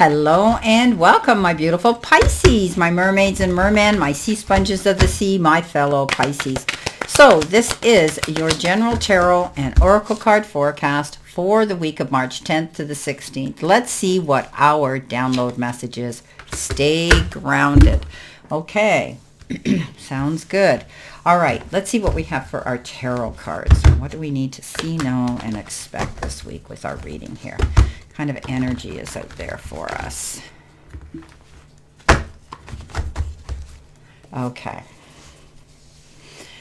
Hello and welcome, my beautiful Pisces, my mermaids and mermen, my sea sponges of the sea, my fellow Pisces. So this is your general tarot and oracle card forecast for the week of March 10th to the 16th. Let's see what our download message is. Stay grounded. Okay, sounds good. All right, let's see what we have for our tarot cards. What do we need to see, know, and expect this week with our reading here? Kind of energy is out there for us. Okay.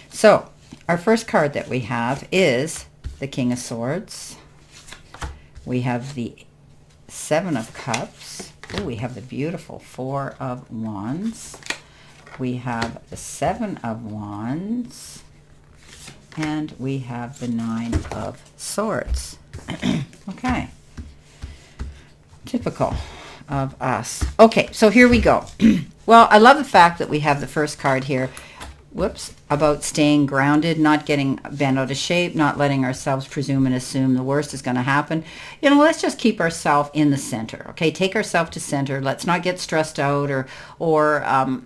So, our first card that we have is the King of Swords. We have the Seven of Cups. Oh, we have the beautiful Four of Wands. We have the Seven of Wands. And we have the Nine of Swords. Okay. Typical of us. Okay, so here we go. Well, I love the fact that we have the first card here. Whoops. About staying grounded, not getting bent out of shape, not letting ourselves presume and assume the worst is going to happen. You know, let's just keep ourselves in the center. Okay, take ourselves to center. Let's not get stressed out or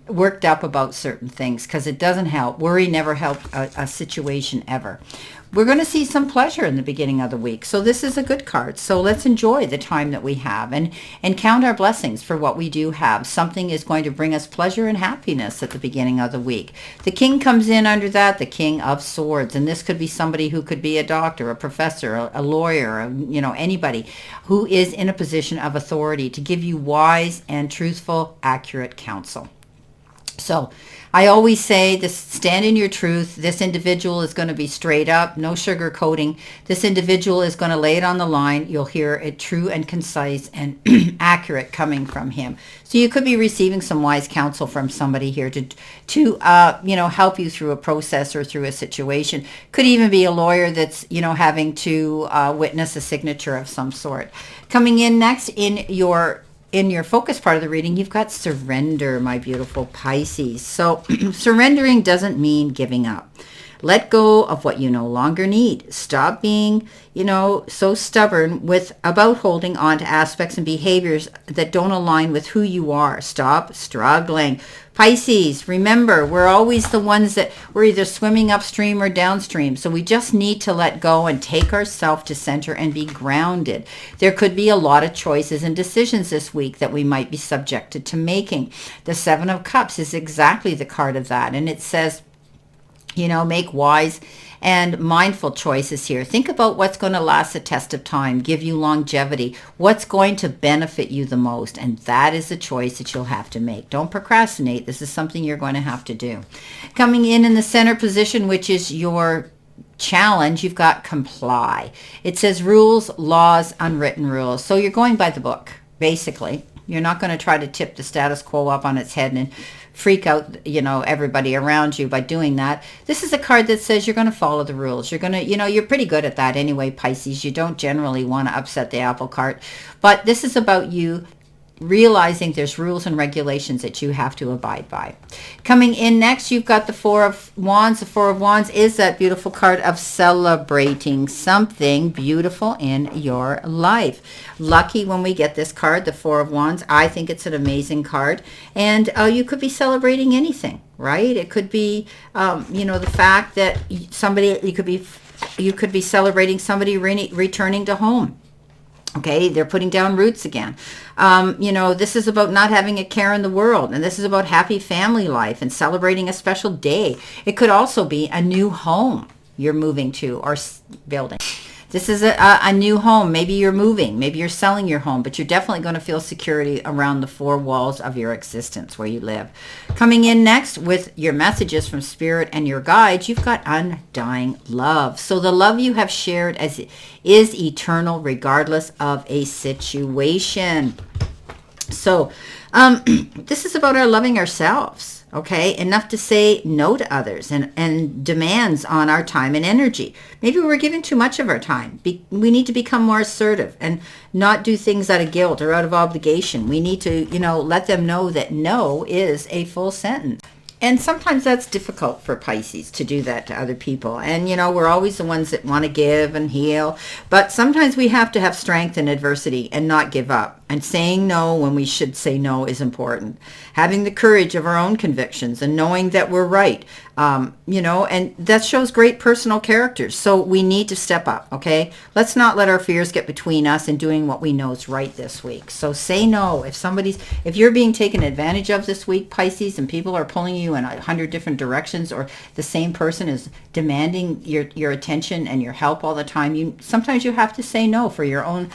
worked up about certain things, because it doesn't help. Worry never helped a situation ever. We're going to see some pleasure in the beginning of the week. So this is a good card. So let's enjoy the time that we have and count our blessings for what we do have. Something is going to bring us pleasure and happiness at the beginning of the week. The King comes in under that, the King of Swords. And this could be somebody who could be a doctor, a professor, a lawyer, anybody who is in a position of authority to give you wise and truthful, accurate counsel. So I always say this: stand in your truth. This individual is going to be straight up, no sugarcoating. This individual is going to lay it on the line. You'll hear it true and concise and accurate coming from him. So you could be receiving some wise counsel from somebody here to help you through a process or through a situation. Could even be a lawyer that's, having to witness a signature of some sort. Coming in next in your focus part of the reading, you've got surrender, my beautiful Pisces. So surrendering doesn't mean giving up. Let go of what you no longer need. Stop being, so stubborn about holding on to aspects and behaviors that don't align with who you are. Stop struggling. Pisces, remember, we're always the ones that we're either swimming upstream or downstream. So we just need to let go and take ourselves to center and be grounded. There could be a lot of choices and decisions this week that we might be subjected to making. The Seven of Cups is exactly the card of that. And it says, make wise and mindful choices here. Think about what's going to last the test of time, give you longevity, what's going to benefit you the most. And that is the choice that you'll have to make. Don't procrastinate. This is something you're going to have to do. Coming in the center position, which is your challenge, you've got comply. It says rules, laws, unwritten rules. So you're going by the book, basically. You're not going to try to tip the status quo up on its head and freak out, everybody around you by doing that. This is a card that says you're going to follow the rules. You're going to, you're pretty good at that anyway, Pisces. You don't generally want to upset the apple cart. But this is about you realizing there's rules and regulations that you have to abide by. Coming in next, you've got the Four of Wands. The Four of Wands is that beautiful card of celebrating something beautiful in your life. Lucky when we get this card, the Four of Wands. I think it's an amazing card. And you could be celebrating anything, right? It could be, the fact that you could be celebrating somebody returning to home. Okay, they're putting down roots again. This is about not having a care in the world. And this is about happy family life and celebrating a special day. It could also be a new home you're moving to or building. This is a new home. Maybe you're moving. Maybe you're selling your home. But you're definitely going to feel security around the four walls of your existence where you live. Coming in next with your messages from Spirit and your guides, you've got undying love. So the love you have shared is eternal regardless of a situation. So this is about our loving ourselves. Okay, enough to say no to others and demands on our time and energy. Maybe we're giving too much of our time. We need to become more assertive and not do things out of guilt or out of obligation. We need to, let them know that no is a full sentence. And sometimes that's difficult for Pisces to do that to other people. And, we're always the ones that want to give and heal. But sometimes we have to have strength in adversity and not give up. And saying no when we should say no is important. Having the courage of our own convictions and knowing that we're right, and that shows great personal characters. So we need to step up, okay? Let's not let our fears get between us and doing what we know is right this week. So say no. If you're being taken advantage of this week, Pisces, and people are pulling you in 100 different directions, or the same person is demanding your attention and your help all the time, sometimes you have to say no for your own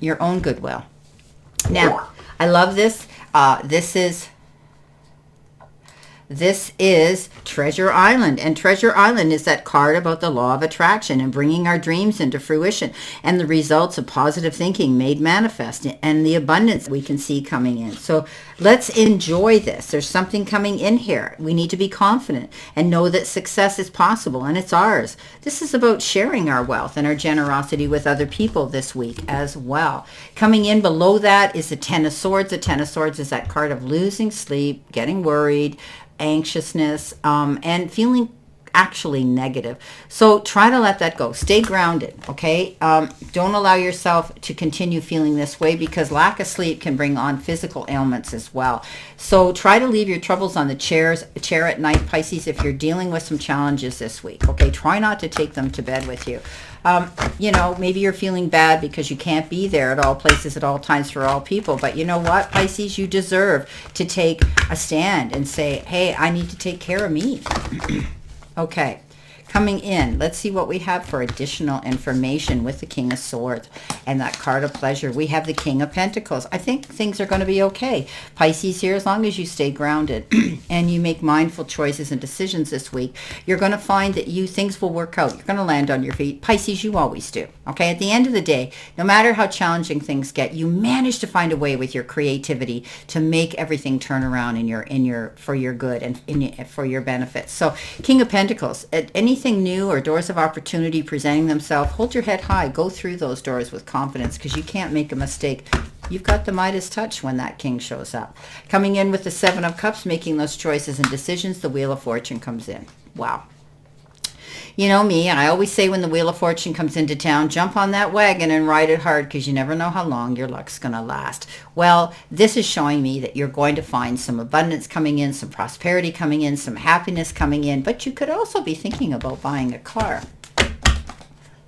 your own goodwill. Now, I love this. This is Treasure Island, and Treasure Island is that card about the law of attraction and bringing our dreams into fruition and the results of positive thinking made manifest and the abundance we can see coming in. So let's enjoy this. There's something coming in here. We need to be confident and know that success is possible and it's ours. This is about sharing our wealth and our generosity with other people this week as well. Coming in below that is the Ten of Swords. The Ten of Swords is that card of losing sleep, getting worried, anxiousness, and feeling actually negative. So try to let that go. Stay grounded, okay? Don't allow yourself to continue feeling this way, because lack of sleep can bring on physical ailments as well. So try to leave your troubles on the chair at night, Pisces, if you're dealing with some challenges this week, okay? Try not to take them to bed with you. Maybe you're feeling bad because you can't be there at all places at all times for all people. But you know what, Pisces, you deserve to take a stand and say, hey, I need to take care of me. Okay, coming in, let's see what we have for additional information with the King of Swords and that card of pleasure. We have the King of Pentacles. I think things are going to be okay, Pisces, here, as long as you stay grounded and you make mindful choices and decisions this week. You're going to find that things will work out. You're going to land on your feet. Pisces, you always do. Okay, at the end of the day, no matter how challenging things get, you manage to find a way with your creativity to make everything turn around for your good and for your benefit. So, King of Pentacles, anything new or doors of opportunity presenting themselves, hold your head high. Go through those doors with confidence, because you can't make a mistake. You've got the Midas touch when that king shows up. Coming in with the Seven of Cups, making those choices and decisions, the Wheel of Fortune comes in. Wow. You know me, I always say when the Wheel of Fortune comes into town, jump on that wagon and ride it hard, because you never know how long your luck's going to last. Well, this is showing me that you're going to find some abundance coming in, some prosperity coming in, some happiness coming in, but you could also be thinking about buying a car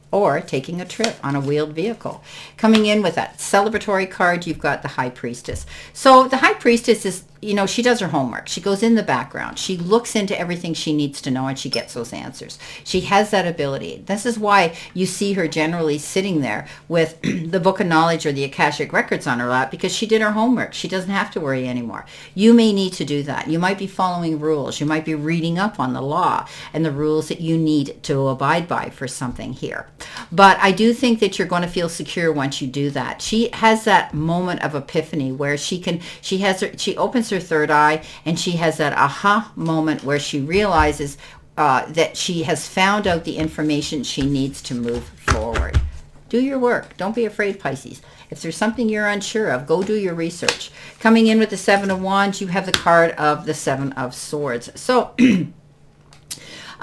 or taking a trip on a wheeled vehicle. Coming in with that celebratory card, you've got the High Priestess. So the High Priestess is, she does her homework. She goes in the background. She looks into everything she needs to know, and she gets those answers. She has that ability. This is why you see her generally sitting there with the Book of Knowledge or the Akashic Records on her lap, because she did her homework. She doesn't have to worry anymore. You may need to do that. You might be following rules. You might be reading up on the law and the rules that you need to abide by for something here. But I do think that you're going to feel secure once you do that. She has that moment of epiphany where she opens her third eye, and she has that aha moment where she realizes that she has found out the information she needs to move forward. Do your work. Don't be afraid, Pisces. If there's something you're unsure of, go do your research. Coming in with the Seven of Wands, you have the card of the Seven of Swords. So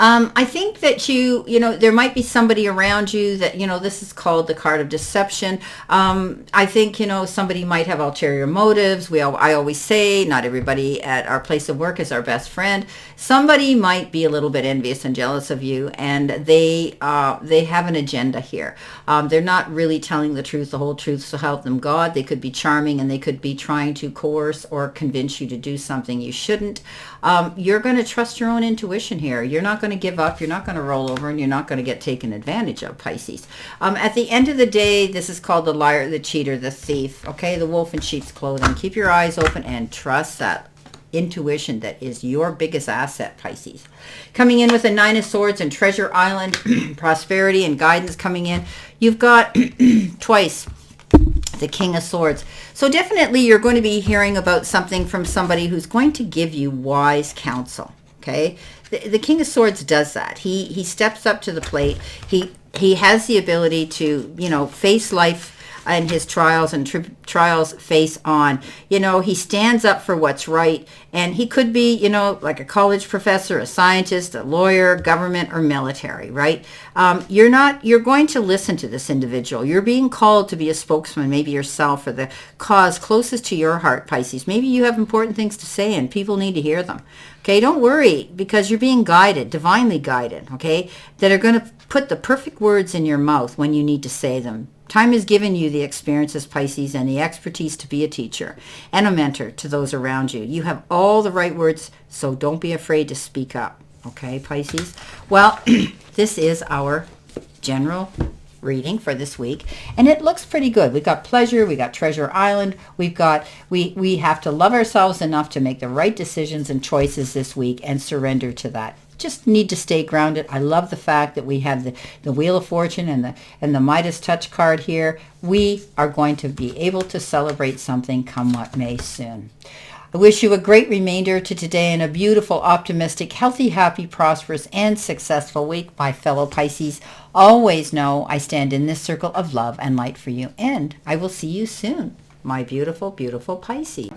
I think that there might be somebody around you that, this is called the card of deception. I think, somebody might have ulterior motives. I always say not everybody at our place of work is our best friend. Somebody might be a little bit envious and jealous of you, and they have an agenda here. They're not really telling the truth, the whole truth, so help them God. They could be charming, and they could be trying to coerce or convince you to do something you shouldn't. You're going to trust your own intuition here. You're not going to give up. You're not going to roll over, and you're not going to get taken advantage of, Pisces. At the end of the day, this is called the liar, the cheater, the thief, okay? The wolf in sheep's clothing. Keep your eyes open and trust that intuition that is your biggest asset, Pisces. Coming in with a Nine of Swords and Treasure Island, prosperity and guidance coming in. You've got twice the King of Swords. So definitely you're going to be hearing about something from somebody who's going to give you wise counsel, okay? The King of Swords does that. He steps up to the plate. He has the ability to, face life and his trials and trials face on. You know, he stands up for what's right, and he could be, you know, like a college professor, a scientist, a lawyer, government, or military, right? You're going to listen to this individual. You're being called to be a spokesman, maybe yourself, for the cause closest to your heart, Pisces. Maybe you have important things to say and people need to hear them. Okay, don't worry, because you're being guided, divinely guided, okay, that are going to put the perfect words in your mouth when you need to say them. Time has given you the experiences, Pisces, and the expertise to be a teacher and a mentor to those around you. You have all the right words, so don't be afraid to speak up. Okay, Pisces? Well, this is our general reading for this week, and it looks pretty good. We've got pleasure, we got Treasure Island, we have to love ourselves enough to make the right decisions and choices this week and surrender to that. Just need to stay grounded. I love the fact that we have the Wheel of Fortune and the Midas touch card here. We are going to be able to celebrate something come what may soon. I wish you a great remainder to today and a beautiful, optimistic, healthy, happy, prosperous, and successful week, my fellow Pisces. Always know I stand in this circle of love and light for you, and I will see you soon, my beautiful, beautiful Pisces.